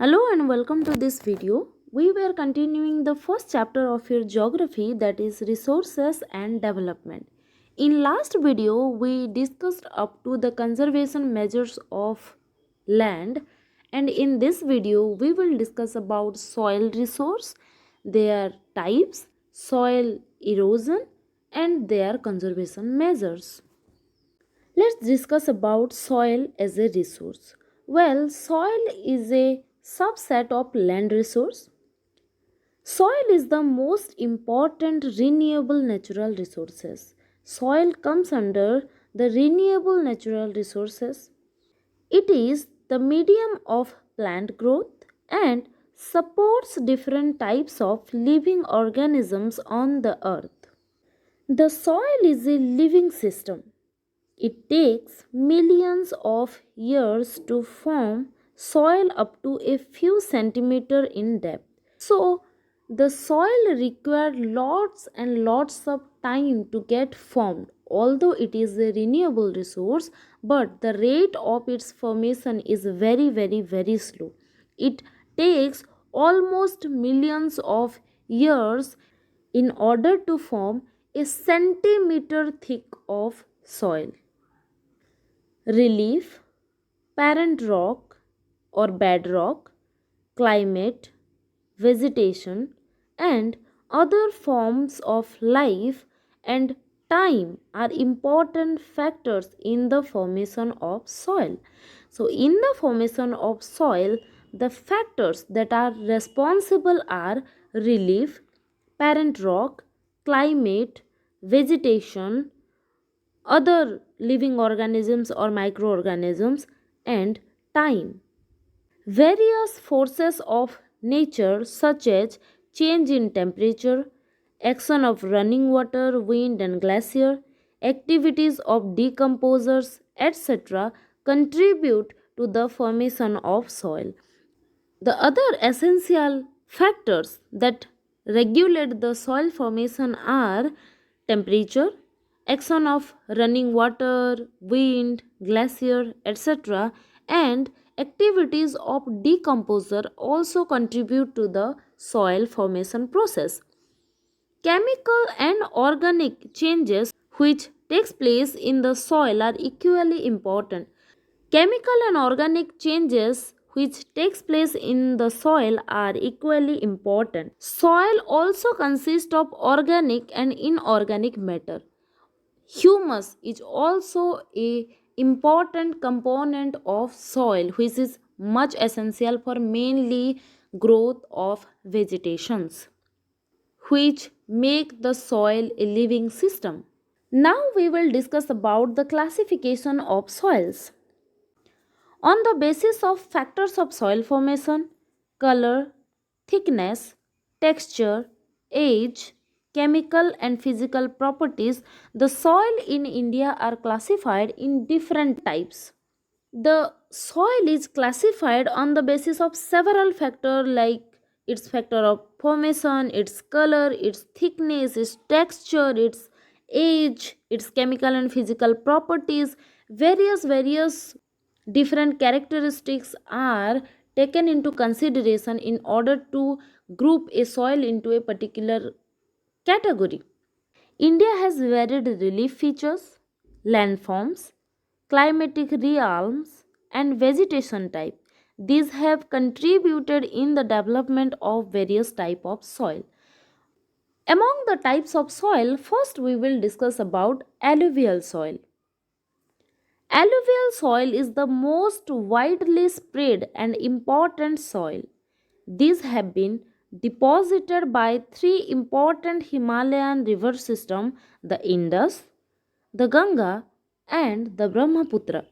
Hello and welcome to this video. We were continuing the first chapter of your geography, that is resources and development. In last video we discussed up to the conservation measures of land, and in this video we will discuss about soil resource, their types, soil erosion and their conservation measures. Let's discuss about soil as a resource. Well, soil is a subset of land resource. Soil is the most important renewable natural resources. Soil comes under the renewable natural resources. It is the medium of plant growth and supports different types of living organisms on the earth. The soil is a living system. It takes millions of years to form soil up to a few centimeters in depth. So, the soil required lots and lots of time to get formed. Although it is a renewable resource, but the rate of its formation is very slow. It takes almost millions of years in order to form a centimeter thick of soil. Relief, parent rock or bedrock, climate, vegetation, and other forms of life and time are important factors in the formation of soil. So, in the formation of soil, the factors that are responsible are relief, parent rock, climate, vegetation, other living organisms or microorganisms, and time. Various forces of nature, such as change in temperature, action of running water, wind, and glacier, activities of decomposers, etc., contribute to the formation of soil. The other essential factors that regulate the soil formation are temperature, action of running water, wind, glacier, etc., and activities of decomposer also contribute to the soil formation process. Chemical and organic changes which takes place in the soil are equally important. Chemical and organic changes which takes place in the soil are equally important. Soil also consists of organic and inorganic matter. Humus is also a important component of soil which is much essential for mainly growth of vegetations which make the soil a living system. Now we will discuss about the classification of soils. On the basis of factors of soil formation, color, thickness, texture, age, chemical and physical properties, the soil in India are classified in different types. The soil is classified on the basis of several factors like its factor of formation, its color, its thickness, its texture, its age, its chemical and physical properties. Various different characteristics are taken into consideration in order to group a soil into a particular category. India has varied relief features, landforms, climatic realms, and vegetation type. These have contributed in the development of various type of soil. Among the types of soil, first we will discuss about alluvial soil. Alluvial soil is the most widely spread and important soil. These have been deposited by three important Himalayan river systems, the Indus, the Ganga, and the Brahmaputra.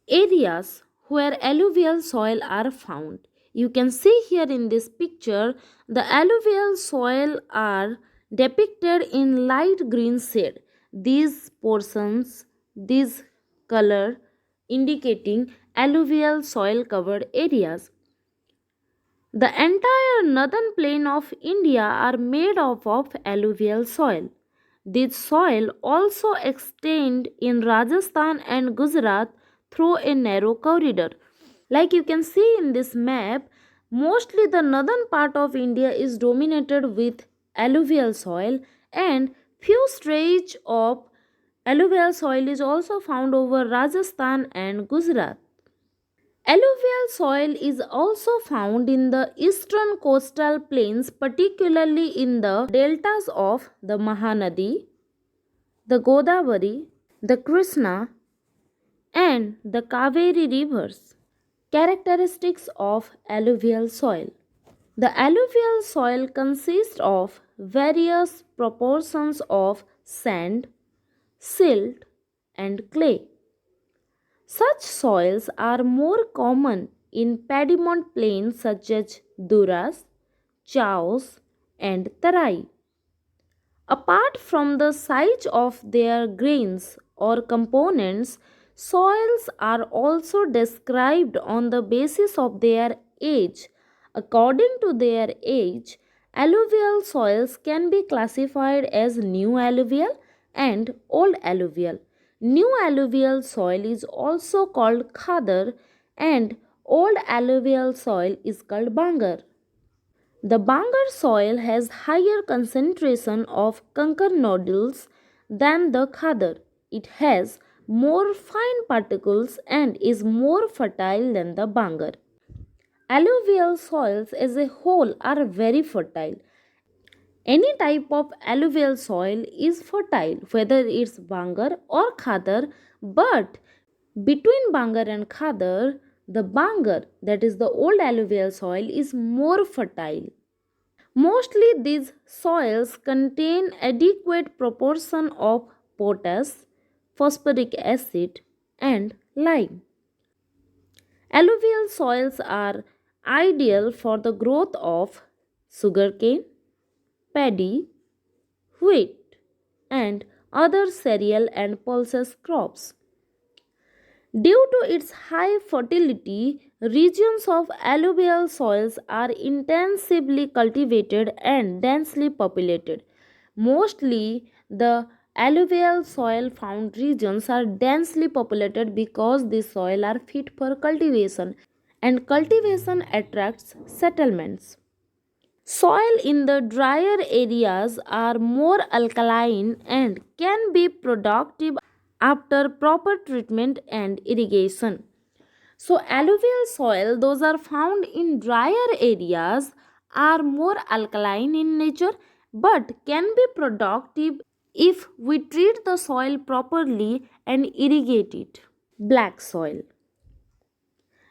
Areas where alluvial soil are found. You can see here in this picture the alluvial soil are depicted in light green shade. These portions, this color indicating alluvial soil covered areas. The entire northern plain of India are made up of alluvial soil. This soil also extend in Rajasthan and Gujarat through a narrow corridor. Like you can see in this map, mostly the northern part of India is dominated with alluvial soil, and few stretch of alluvial soil is also found over Rajasthan and Gujarat. Alluvial soil is also found in the eastern coastal plains, particularly in the deltas of the Mahanadi, the Godavari, the Krishna, and the Kaveri rivers. Characteristics of alluvial soil. The alluvial soil consists of various proportions of sand, silt, and clay. Such soils are more common in Piedmont plains such as Duras, Chaos, and Tarai. Apart from the size of their grains or components, soils are also described on the basis of their age. According to their age, alluvial soils can be classified as new alluvial and old alluvial. New alluvial soil is also called khadar, and old alluvial soil is called bangar. The Bangar soil has higher concentration of conker nodules than the Khadar. It has more fine particles and is more fertile than the Bangar. Alluvial soils as a whole are very fertile. Any type of alluvial soil is fertile, whether it's Bangar or Khadar, but between Bangar and Khadar, the Bangar, that is the old alluvial soil, is more fertile. Mostly these soils contain adequate proportion of potash, phosphoric acid, and lime. Alluvial soils are ideal for the growth of sugarcane, paddy, wheat, and other cereal and pulses crops. Due to its high fertility, regions of alluvial soils are intensively cultivated and densely populated. Mostly, the alluvial soil found regions are densely populated because the soil are fit for cultivation, and cultivation attracts settlements. Soil in the drier areas are more alkaline and can be productive after proper treatment and irrigation. So, alluvial soil, those are found in drier areas, are more alkaline in nature but can be productive if we treat the soil properly and irrigate it. Black soil.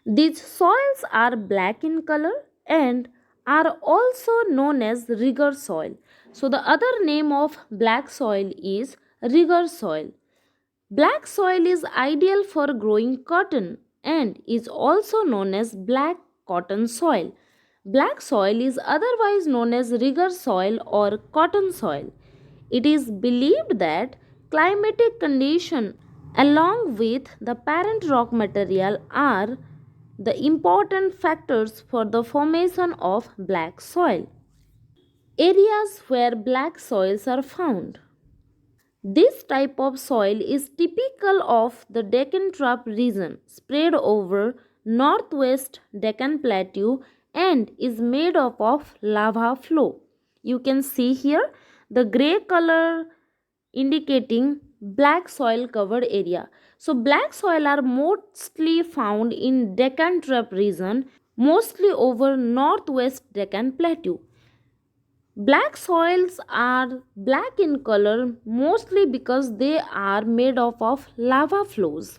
These soils are black in color and are also known as rigor soil. So, the other name of black soil is rigor soil. Black soil is ideal for growing cotton and is also known as black cotton soil. Black soil is otherwise known as rigor soil or cotton soil. It is believed that climatic condition along with the parent rock material are the important factors for the formation of black soil. Areas where black soils are found. This type of soil is typical of the Deccan Trough region, spread over northwest Deccan Plateau, and is made up of lava flow. You can see here the gray color indicating black soil covered area. So black soil are mostly found in Deccan Trough region, mostly over northwest Deccan Plateau. Black soils are black in color mostly because they are made up of lava flows.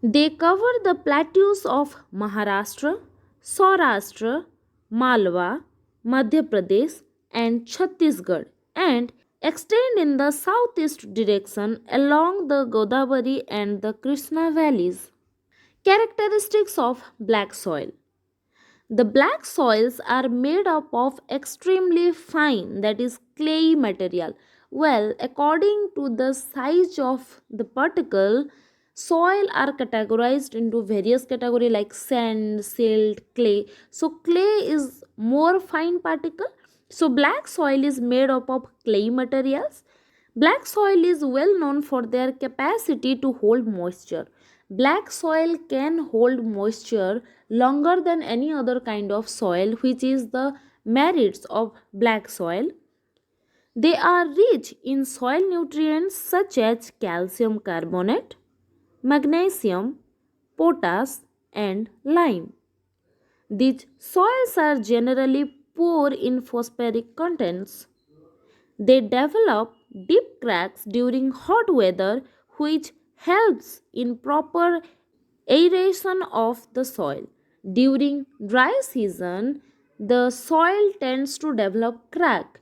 They cover the plateaus of Maharashtra, Saurashtra, Malwa, Madhya Pradesh, and Chhattisgarh and extend in the southeast direction along the Godavari and the Krishna valleys. Characteristics of black soil. The black soils are made up of extremely fine, that is, clayey material. Well, according to the size of the particle, soil are categorized into various category like sand, silt, clay. So clay is more fine particle. So black soil is made up of clay materials. Black soil is well known for their capacity to hold moisture. Black soil can hold moisture longer than any other kind of soil, which is the merits of black soil. They are rich in soil nutrients such as calcium carbonate, magnesium, potash, and lime. These soils are generally poor in phosphoric contents. They develop deep cracks during hot weather, which helps in proper aeration of the soil. During dry season, the soil tends to develop crack.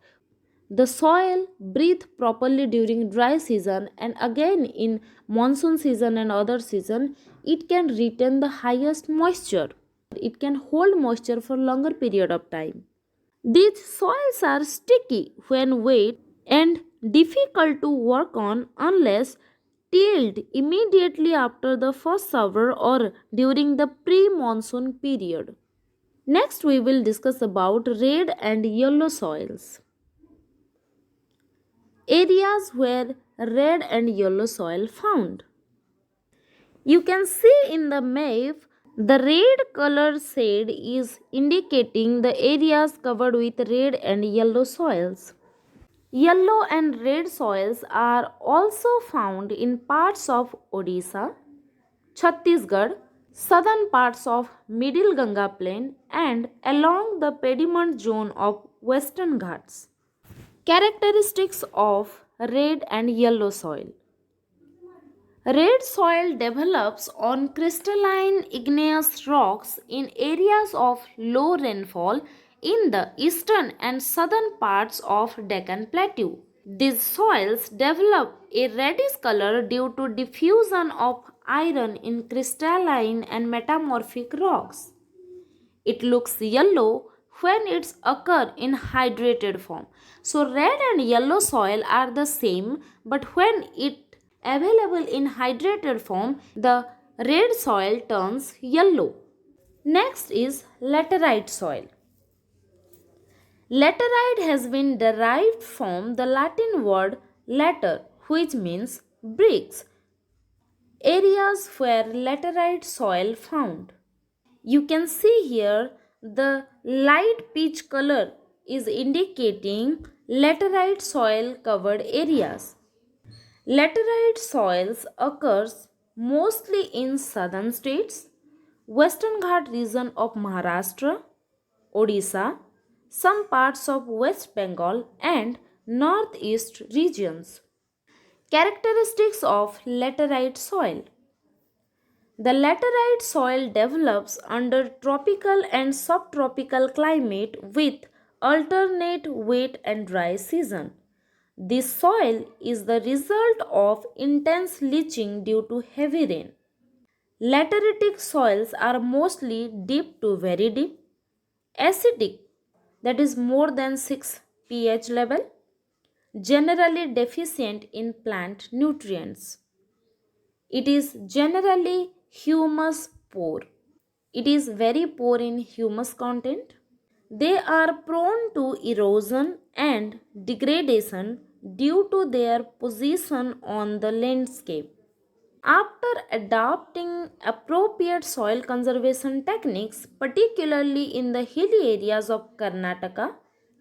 The soil breathe properly during dry season, and again in monsoon season and other season it can retain the highest moisture. It can hold moisture for longer period of time. These soils are sticky when wet and difficult to work on unless tilled immediately after the first shower or during the pre-monsoon period. Next we will discuss about red and yellow soils. Areas where red and yellow soil found. You can see in the map the red color shade is indicating the areas covered with red and yellow soils. Yellow and red soils are also found in parts of Odisha, Chhattisgarh, southern parts of Middle Ganga Plain, and along the Piedmont zone of Western Ghats. Characteristics of red and yellow soil. Red soil develops on crystalline igneous rocks in areas of low rainfall in the eastern and southern parts of Deccan Plateau. These soils develop a reddish color due to diffusion of iron in crystalline and metamorphic rocks. It looks yellow when it's occur in hydrated form. So red and yellow soil are the same, but when it available in hydrated form, the red soil turns yellow. Next is laterite soil. Laterite has been derived from the Latin word later, which means bricks. Areas where laterite soil found. You can see here the light peach color is indicating laterite soil covered areas. Laterite soils occurs mostly in southern states, Western Ghat region of Maharashtra, Odisha, some parts of West Bengal and northeast regions. Characteristics of laterite soil. The laterite soil develops under tropical and subtropical climate with alternate wet and dry season. This soil is the result of intense leaching due to heavy rain. Lateritic soils are mostly deep to very deep, acidic, that is more than 6 pH level, generally deficient in plant nutrients. It is generally humus poor. It is very poor in humus content. They are prone to erosion and degradation due to their position on the landscape. After adopting appropriate soil conservation techniques, particularly in the hilly areas of Karnataka,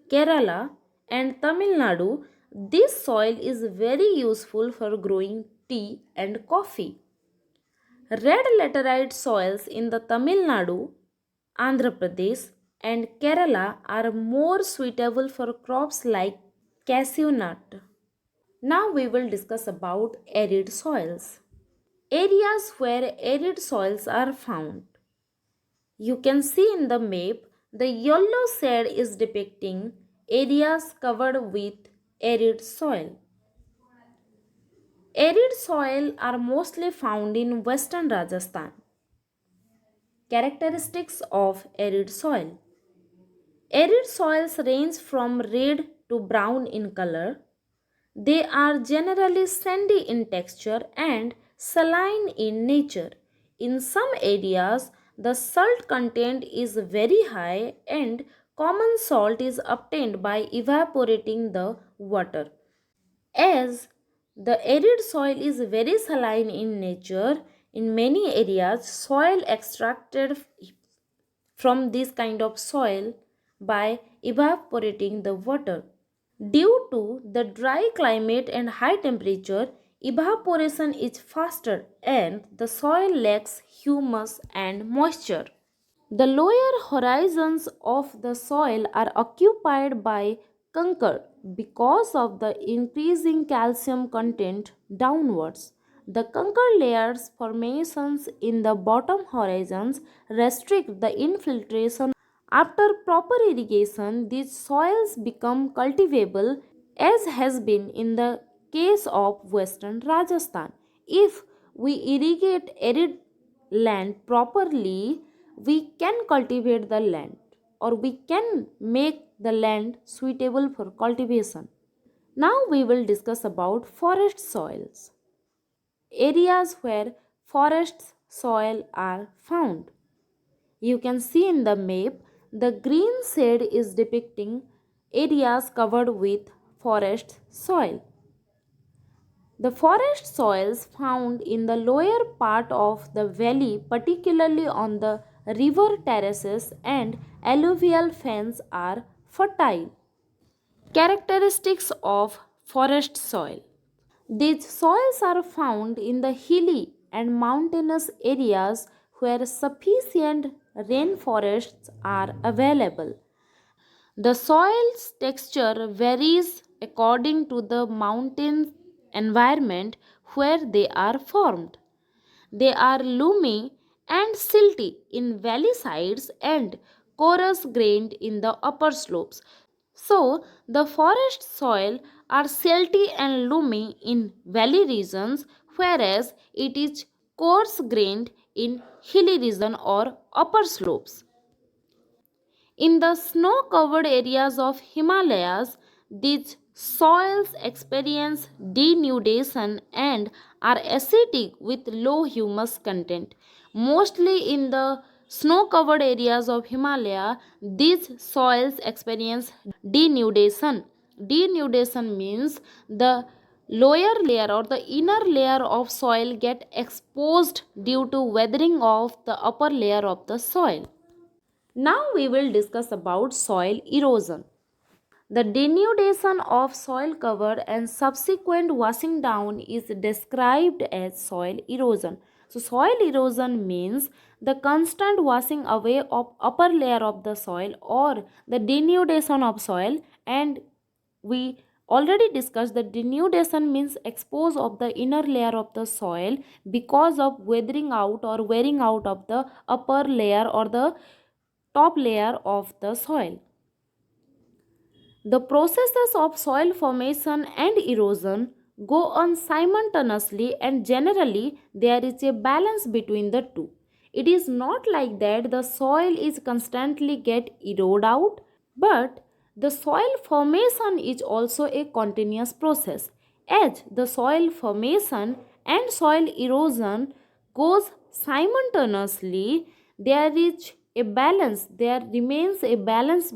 Kerala, and Tamil Nadu, this soil is very useful for growing tea and coffee. Red laterite soils in the Tamil Nadu, Andhra Pradesh, and Kerala are more suitable for crops like cashew nut. Now we will discuss about arid soils. Areas where arid soils are found. You can see in the map the yellow shade is depicting areas covered with arid soil. Arid soil are mostly found in western Rajasthan. Characteristics of arid soil. Arid soils range from red to brown in color. They are generally sandy in texture and saline in nature. In some areas, the salt content is very high and common salt is obtained by evaporating the water. As the arid soil is very saline in nature, In many areas, soil extracted from this kind of soil by evaporating the water. Due to the dry climate and high temperature, evaporation is faster and the soil lacks humus and moisture. The lower horizons of the soil are occupied by conker because of the increasing calcium content downwards. The conker layers formations in the bottom horizons restrict the infiltration. After proper irrigation, these soils become cultivable, as has been in the case of western Rajasthan. If we irrigate arid land properly, we can cultivate the land, or we can make the land suitable for cultivation. Now we will discuss about forest soils, areas where forest soil are found. You can see in the map the green shade is depicting areas covered with forest soil. The forest soils found in the lower part of the valley, particularly on the river terraces and alluvial fens, are fertile. Characteristics of forest soil. These soils are found in the hilly and mountainous areas where sufficient rainforests are available. The soil's texture varies according to the mountain environment where they are formed. They are loamy and silty in valley sides and coarse grained in the upper slopes. So, the forest soil are silty and loamy in valley regions, whereas it is coarse grained in hilly region or upper slopes. In the snow covered areas of Himalayas, these soils experience denudation and are acidic with low humus content. Mostly in the snow covered areas of Himalaya, these soils experience denudation. Denudation means the lower layer or the inner layer of soil get exposed due to weathering of the upper layer of the soil. Now we will discuss about soil erosion. The denudation of soil cover and subsequent washing down is described as soil erosion. So soil erosion means the constant washing away of upper layer of the soil or the denudation of soil, and we already discussed that denudation means expose of the inner layer of the soil because of weathering out or wearing out of the upper layer or the top layer of the soil. The processes of soil formation and erosion go on simultaneously, and generally there is a balance between the two. It is not like that the soil is constantly get eroded out, but the soil formation is also a continuous process. As the soil formation and soil erosion goes simultaneously, there is a balance, there remains a balance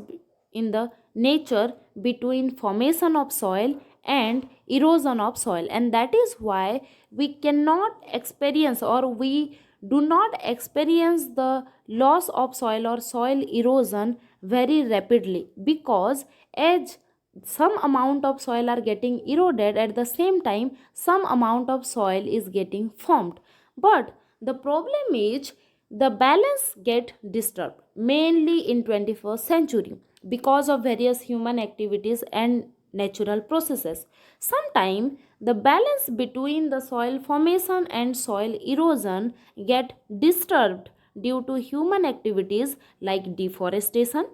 in the nature between formation of soil and erosion of soil, and that is why we cannot experience or we do not experience the loss of soil or soil erosion very rapidly, because as some amount of soil are getting eroded, at the same time some amount of soil is getting formed. But the problem is the balance get disturbed mainly in 21st century because of various human activities and natural processes. Sometimes the balance between the soil formation and soil erosion get disturbed due to human activities like deforestation,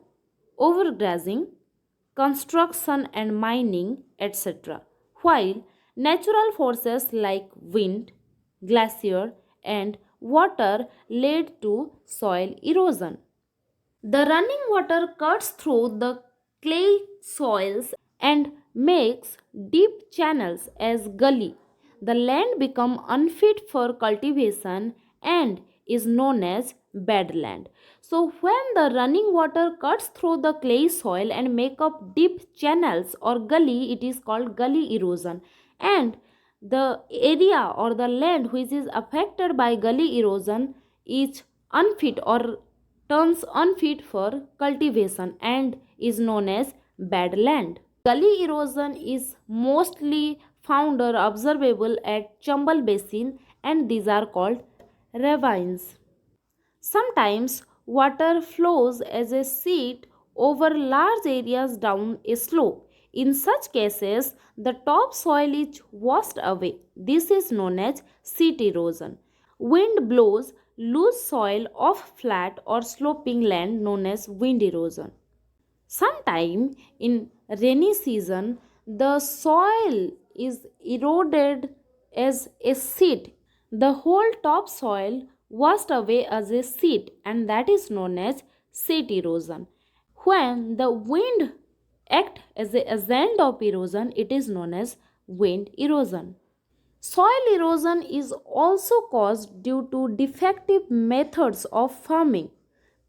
overgrazing, construction and mining, etc. While natural forces like wind, glacier, and water lead to soil erosion. The running water cuts through the clay soils and makes deep channels as gully. The land becomes unfit for cultivation and is known as badland. So when the running water cuts through the clay soil and make up deep channels or gully, it is called gully erosion. And The area or the land which is affected by gully erosion is unfit or turns unfit for cultivation and is known as bad land. Gully erosion is mostly found or observable at Chambal Basin, and these are called ravines. Sometimes water flows as a sheet over large areas down a slope. In such cases, the topsoil is washed away. This is known as sheet erosion. Wind blows loose soil off flat or sloping land known as wind erosion. Sometime in rainy season, the soil is eroded as a sheet. The whole topsoil washed away as a sheet, and that is known as sheet erosion. When the wind act as a agent of erosion, it is known as wind erosion. Soil erosion is also caused due to defective methods of farming,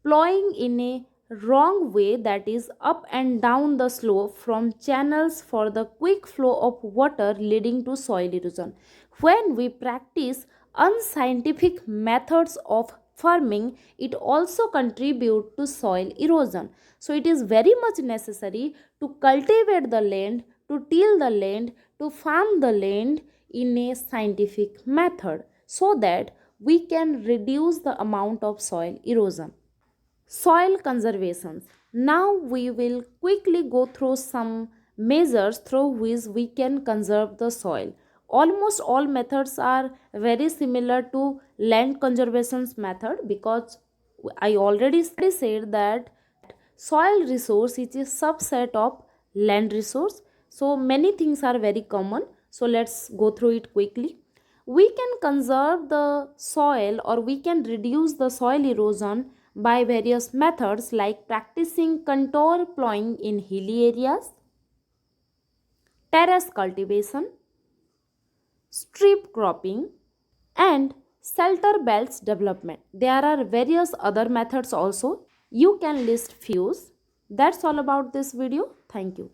plowing in a wrong way, that is up and down the slope from channels for the quick flow of water leading to soil erosion. When we practice unscientific methods of farming, it also contributes to soil erosion. So it is very much necessary to cultivate the land, to till the land, to farm the land in a scientific method so that we can reduce the amount of soil erosion. Soil conservation. Now we will quickly go through some measures through which we can conserve the soil. Almost all methods are very similar to land conservation method, because I already said that soil resource is a subset of land resource. So many things are very common. So let's go through it quickly. We can conserve the soil or we can reduce the soil erosion by various methods like practicing contour plowing in hilly areas, terrace cultivation, strip cropping, and shelter belts development. There are various other methods also. You can list few. That's all about this video. Thank you.